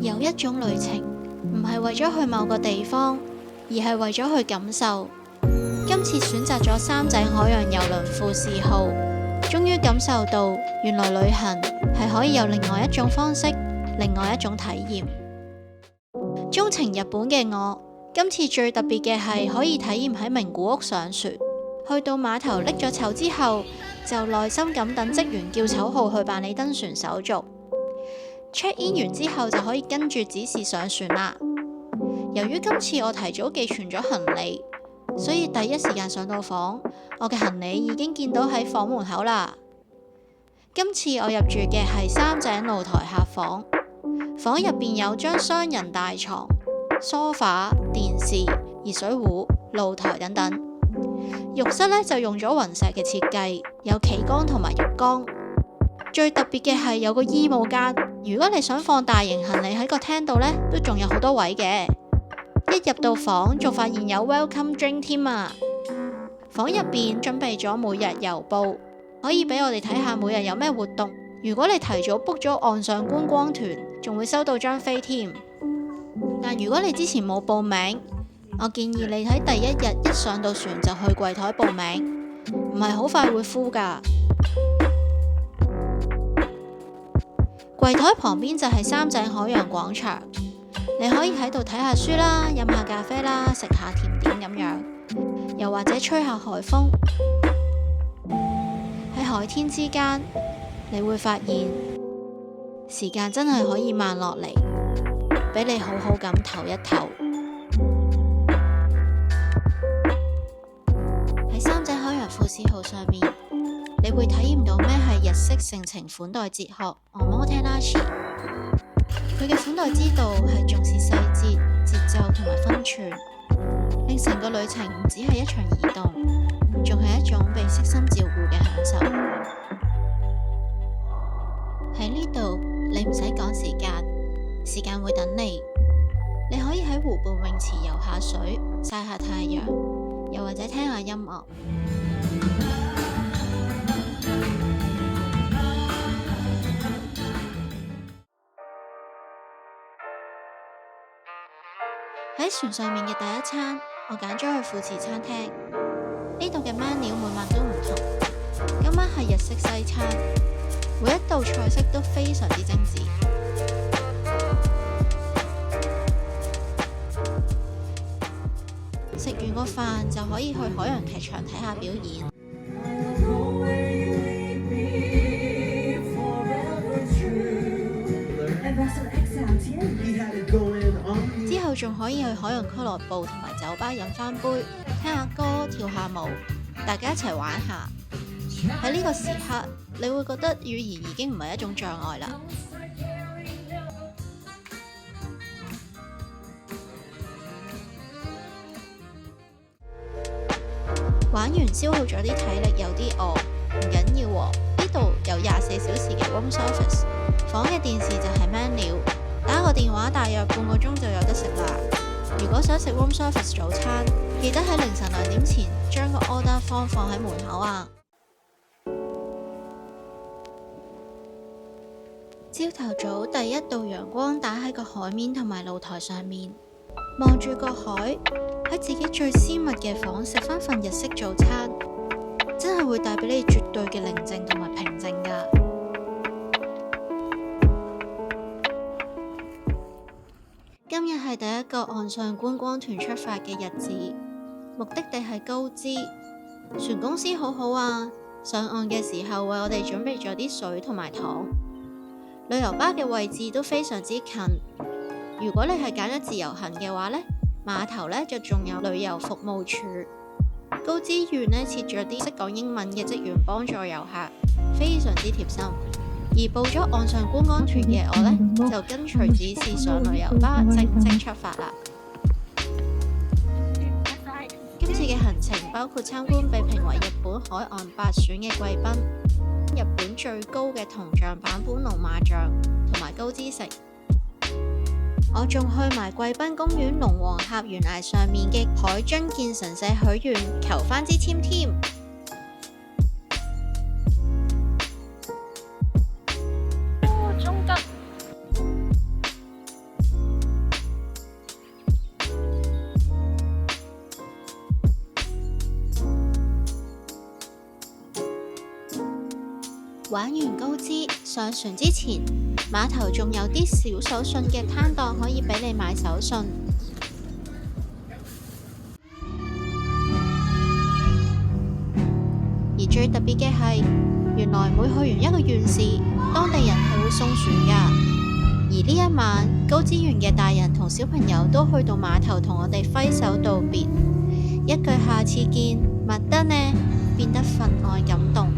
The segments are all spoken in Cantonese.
有一種旅程唔係為咗去某個地方，而係為咗去感受。今次選擇咗三井海洋郵輪富士號，終於感受到原來旅行係可以有另外一種方式，另外一種體驗。鍾情日本嘅我，今次最特別嘅係可以體驗喺名古屋上船，去到碼頭拎咗籌之後，就耐心咁等職員叫籌號去辦理登船手續。check in 完之後就可以跟住指示上船啦。由於今次我提早寄存咗行李，所以第一時間上到房，我嘅行李已經見到喺房門口啦。今次我入住嘅係三井露台客房，房入邊有張雙人大床、梳化、電視、熱水壺、露台等等。浴室呢就用咗雲石嘅設計，有企缸同埋浴缸。最特別嘅係有個衣帽間，如果你想放大型行李喺個廳度呢，都仲有好多位嘅。一入到房，仲發現有 welcome drink 添啊！房入邊準備咗每日郵報，可以俾我哋睇下每日有咩活動。如果你提早 book 咗岸上觀光團，仲會收到張飛添。但如果你之前冇報名，我建議你喺第一日一上到船就去櫃台報名，唔係好快會 full 㗎。櫃台旁邊就係三井海洋廣場，你可以喺度睇下書啦，飲下咖啡啦，食下甜點咁樣，又或者吹下海風。喺海天之間，你會發現時間真係可以慢落嚟，俾你好好咁唞一唞。喺三井海洋富士號上面，你會體驗到咩係日式盛情款待哲學？Omotenashi，佢嘅款待之道係重視細節、節奏同埋分寸，令成個旅程唔只係一場移動，仲係一種被悉心照顧嘅享受。喺呢度，你唔使趕時間，時間會等你。你可以喺湖畔泳池游下水、曬下太陽，又或者聽下音樂。喺船上面嘅第一餐，我揀咗去富士餐廳。呢度嘅 menu 每晚都唔同，今晚係日式西餐，每一道菜式都非常之精緻。食完個飯就可以去海洋劇場睇下表演。之後仲可以去海洋俱樂部同埋酒吧飲翻杯，聽下歌，跳下舞，大家一齊玩下。喺呢個時刻，你會覺得語言已經唔係一種障礙啦。玩完消耗咗啲體力，有啲餓，唔緊要喎。呢度有24小時嘅 room service， 房嘅電視就係 menu， 打個電話大約半個鐘就有得食啦。如果想食 room service 早餐，記得喺凌晨2點前將個 order form 放喺門口啊。朝頭早第一道陽光打喺個海面同埋露台上面，望住個海，喺自己最私密嘅房食返份日式早餐，真係會帶俾你絕對嘅寧靜同埋平靜㗎。今日係第一個岸上觀光團出發嘅日子，目的地係高知。船公司好好啊，上岸嘅時候為我哋準備咗啲水同埋糖。旅遊巴嘅位置都非常之近，如果你係揀咗自由行嘅話呢，碼頭呢就仲有旅遊服務處。高知縣呢設咗啲識講英文嘅職員幫助遊客，非常之貼心。而報咗岸上觀光團嘅我呢，就跟隨指示上旅遊巴，正式出發啦。今次嘅行程包括參觀被評為日本海岸8選嘅貴賓、日本最高嘅銅像版本龍馬像同埋高知城。我仲去埋貴賓公園龍王峽懸崖上面嘅海津見神社許願，求返支簽添。玩完高知，上船之前，碼頭仲有啲小手信嘅攤檔可以俾你買手信。而最特別嘅係，原來每去完一個縣市，當地人係會送船㗎。而呢一晚，高知縣嘅大人同小朋友都去到碼頭同我哋揮手道別，一句下次見，麥得呢，變得分外感動。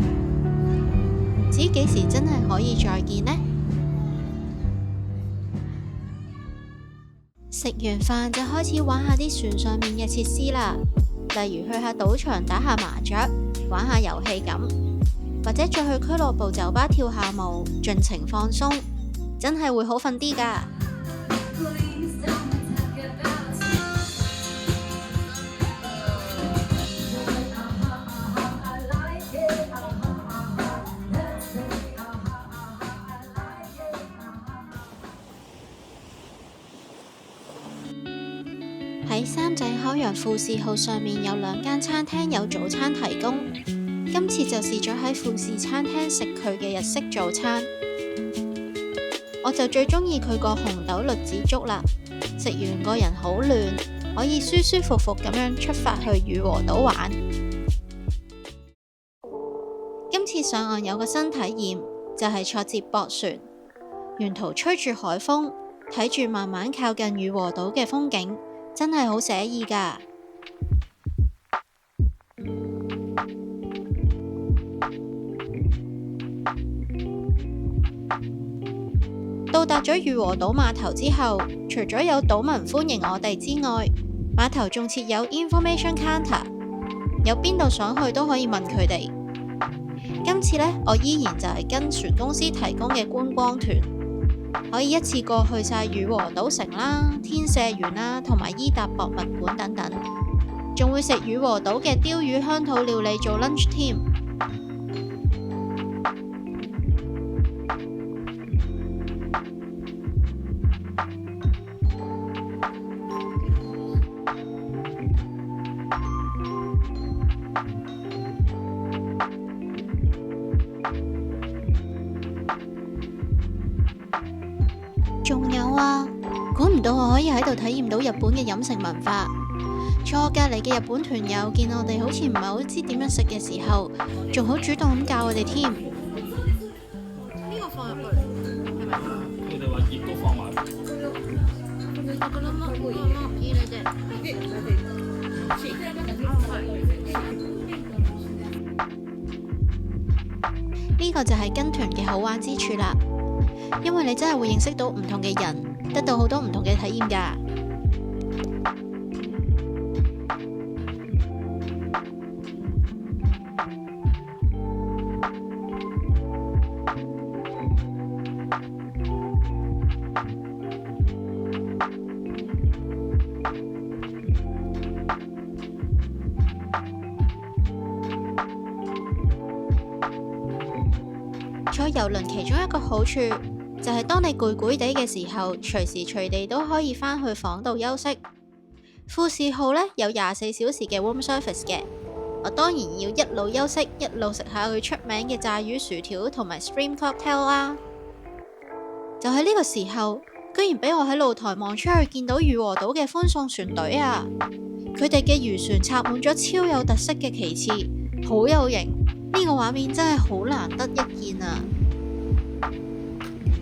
唔知幾時真係可以再見呢？食完飯就開始玩下啲船上面嘅設施啦，例如去下賭場打下麻雀，玩下遊戲咁，或者再去俱樂部酒吧跳下舞，盡情放鬆，真係會好瞓啲㗎。喺三井海洋富士號上面有2間餐廳有早餐提供，今次就試咗喺富士餐廳食佢嘅日式早餐。我就最中意佢個紅豆栗子粥啦，食完個人好暖，可以舒舒服服咁樣出發去羽和島玩。今次上岸有個新體驗，就係坐接駁船，沿途吹住海風，睇住慢慢靠近羽和島嘅風景，真係好寫意㗎。到達咗羽和島碼頭之後，除咗有島民歡迎我哋之外，碼頭仲設有 information counter， 有邊度想去都可以問佢哋。今次呢，我依然就係跟船公司提供嘅觀光團，可以一次過去晒羽和島城啦、天赦園啦，同埋伊達博物館等等，仲會食羽和島嘅鯛魚鄉土料理做 lunch 添。仲有啊，估唔到我可以喺度體驗到日本嘅飲食文化。坐我隔離嘅日本團友見我哋好似唔係好知點樣食嘅時候，仲好主動咁教我哋添。呢個放入去係咪？佢哋話葉都放埋。呢個就係跟團嘅好玩之處啦。因為你真係會認識到唔同嘅人，得到好多唔同嘅體驗㗎。坐郵輪其中一個好處，就係當你攰攰地嘅時候，隨時隨地都可以返去房度休息。富士號呢有24小時嘅 room service 嘅，我當然要一路休息一路食下佢出名嘅炸魚薯條同埋 stream cocktail 啦。就喺呢個時候，居然俾我喺露台望出去見到羽和島嘅歡送船隊啊！佢哋嘅漁船插滿咗超有特色嘅旗幟，好有型。呢個畫面真係好難得一見啊！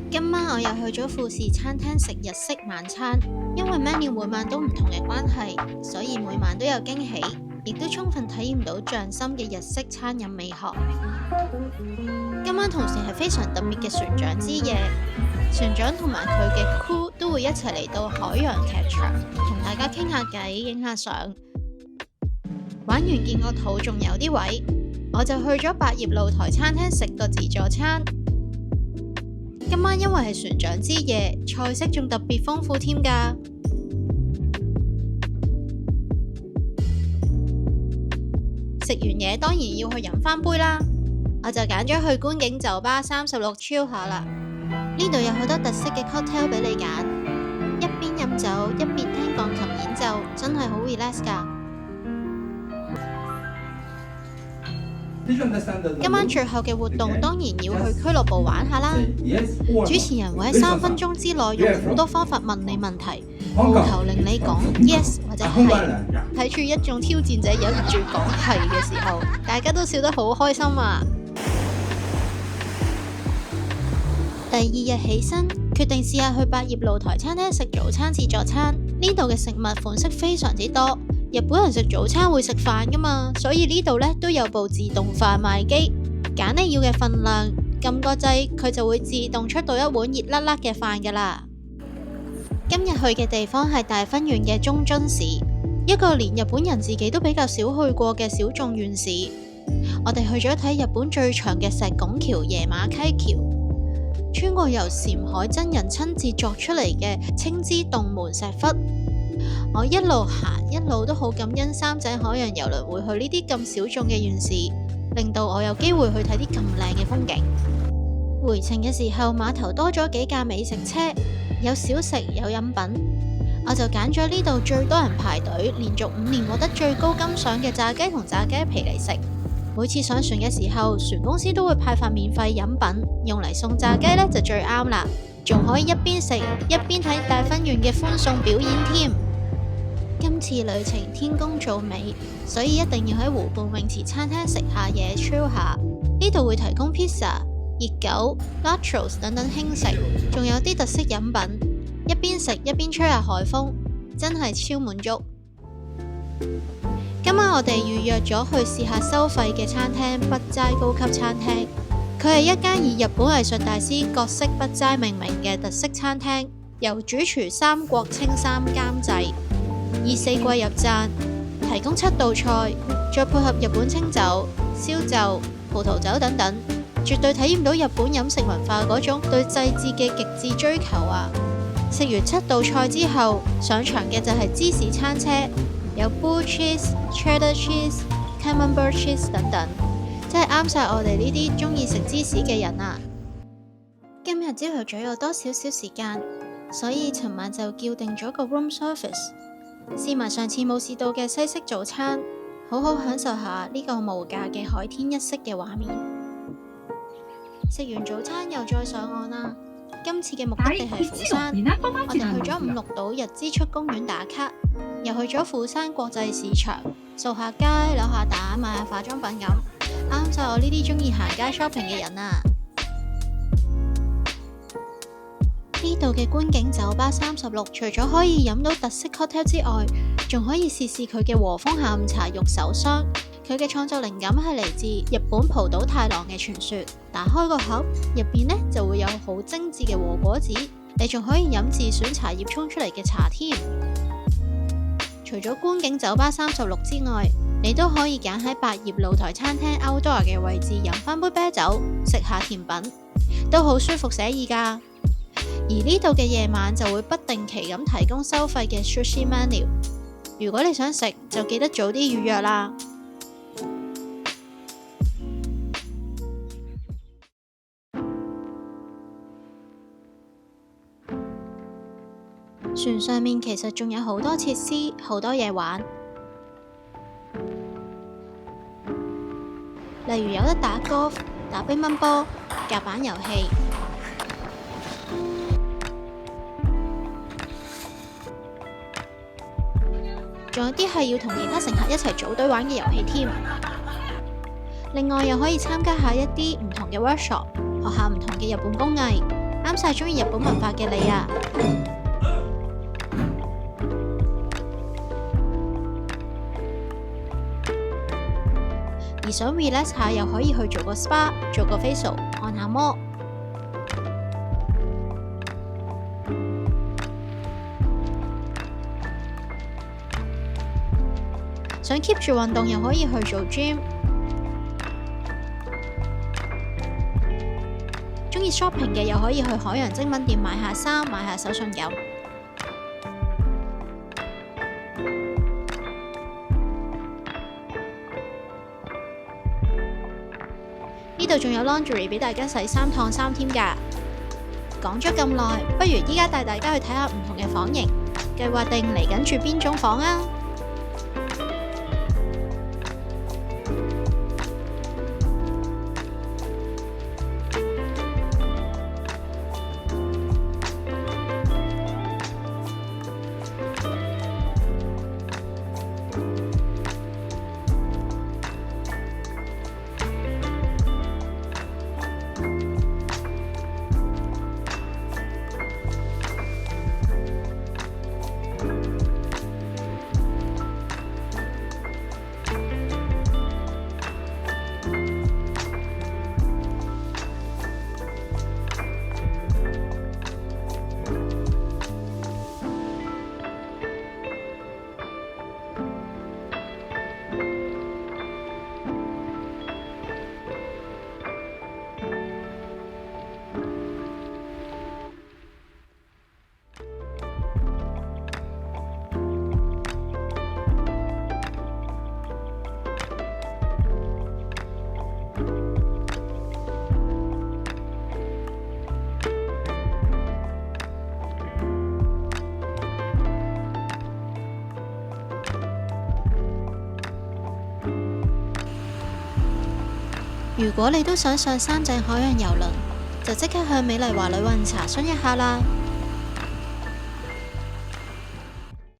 今晚我又去咗富士餐廳食日式晚餐，因為 menu 每晚都唔同嘅關係，所以每晚都有驚喜，亦都充分體驗到匠心嘅日式餐飲美學。今晚同時係非常特別嘅船長之夜，船長同埋佢嘅 crew 都會一齊嚟到海洋劇場，同大家傾下偈、影下相。玩完見個肚仲有啲位，我就去咗百葉露台餐廳食個自助餐。今晚因為係船長之夜，菜式仲特別豐富添㗎。食完嘢當然要去飲返杯啦，我就揀咗去觀景酒吧36 chill 下啦。呢度有好多特色嘅 cocktail 俾你揀，一邊飲酒一邊聽鋼琴演奏，真係好 relax 㗎。今晚最後嘅活動當然要去俱樂部玩下啦。主持人會喺3分鐘之內用好多方法問你問題，務求令你講 yes 或者係。睇住一眾挑戰者忍唔住講係嘅時候，大家都笑得好開心啊！第2日起身，決定試下去百葉露台餐廳食早餐自助餐。呢度嘅食物款式非常之多。日本人食早餐會食飯噶嘛，所以呢度都有部自動販賣機，揀你要嘅份量，撳個掣，佢就會自動出到一碗熱辣辣嘅飯噶啦。今日去嘅地方係大分縣嘅中津市，一個連日本人自己都比較少去過嘅小眾縣市。我哋去咗睇日本最長嘅石拱橋野馬溪橋，穿過由禪海真人親自作出嚟嘅青之洞門石窟。我一路行一路都好感恩三井海洋郵輪會去呢啲咁小眾嘅縣市，令到我有機會去睇啲咁靚嘅風景。回程嘅時候，碼頭多咗幾架美食車，有小食有飲品，我就揀咗呢度最多人排隊，連續5年獲得最高金賞嘅炸雞同炸雞皮嚟食。每次上船嘅時候，船公司都會派發免費飲品，用嚟送炸雞就最啱啦，仲可以一邊食一邊睇大分縣嘅歡送表演添。今次旅程天公造美，所以一定要喺湖畔泳池餐廳食下嘢 chill 下。呢度會提供 pizza、熱狗、nachos 等等輕食，仲有啲特色飲品，一邊食一邊吹下海風，真係超滿足。今晚我哋預約咗去試下收費嘅餐廳北齋高級餐廳，佢係一間以日本藝術大師角色北齋命名嘅特色餐廳，由主廚三國清三監製。以4季入讚，提供7道菜，再配合日本清酒、燒酒、葡萄酒等等，絕對體驗到日本飲食文化嗰種對細緻嘅極致追求啊！食完7道菜之後，上場嘅就係芝士餐車，有 blue cheese、cheddar cheese、camembert cheese 等等，真係啱晒我哋呢啲中意食芝士嘅人啊！今日朝頭早有多少少時間，所以尋晚就叫定咗個 room service。試埋上次冇試到嘅西式早餐，好好享受下呢個無價嘅海天一色嘅畫面。食完早餐又再上岸啦。今次嘅目的地係釜山，我哋去咗5、6島日之出公園打卡，又去咗釜山國際市場掃下街、扭下蛋、買下化妝品咁，啱晒我呢啲中意行街 shopping 嘅人啊！呢度嘅觀景酒吧36，除咗可以飲到特色 cocktail 之外，仲可以試試佢嘅和風下午茶玉手霜。佢嘅創作靈感係嚟自日本浦島太郎嘅傳說。打開個盒，入邊就會有好精緻嘅和果子，你仲可以飲自選茶葉沖出嚟嘅茶添。除咗觀景酒吧36之外，你都可以揀喺百葉露台餐廳 outdoor 嘅位置飲翻杯啤酒，食下甜品，都好舒服寫意㗎。而呢度嘅夜晚就會不定期咁提供收費嘅 sushi menu， 如果你想食就記得早啲預約啦。船上面其實仲有好多設施，好多嘢玩，例如有得打 golf、打乒乓波、夾板遊戲。仲有啲係要同其他乘客一齊組隊玩嘅遊戲添。另外又可以參加下一啲唔同嘅 workshop， 學下唔同嘅日本工藝，啱晒中意日本文化嘅你啊！而想 relax 下又可以去做個 spa， 做個 facial， 按下摩。想 keep 住運動又可以去做 gym， 中意 shopping 嘅又可以去海洋精品店買下衫、買下手信咁。呢度仲有 laundry 俾大家洗3燙衫添㗎。講咗咁耐，不如依家帶大家去睇下唔同嘅房型，計劃定嚟緊住邊種房啊！如果你都想上三井海洋郵輪，就即刻向美麗華旅運查詢一下啦。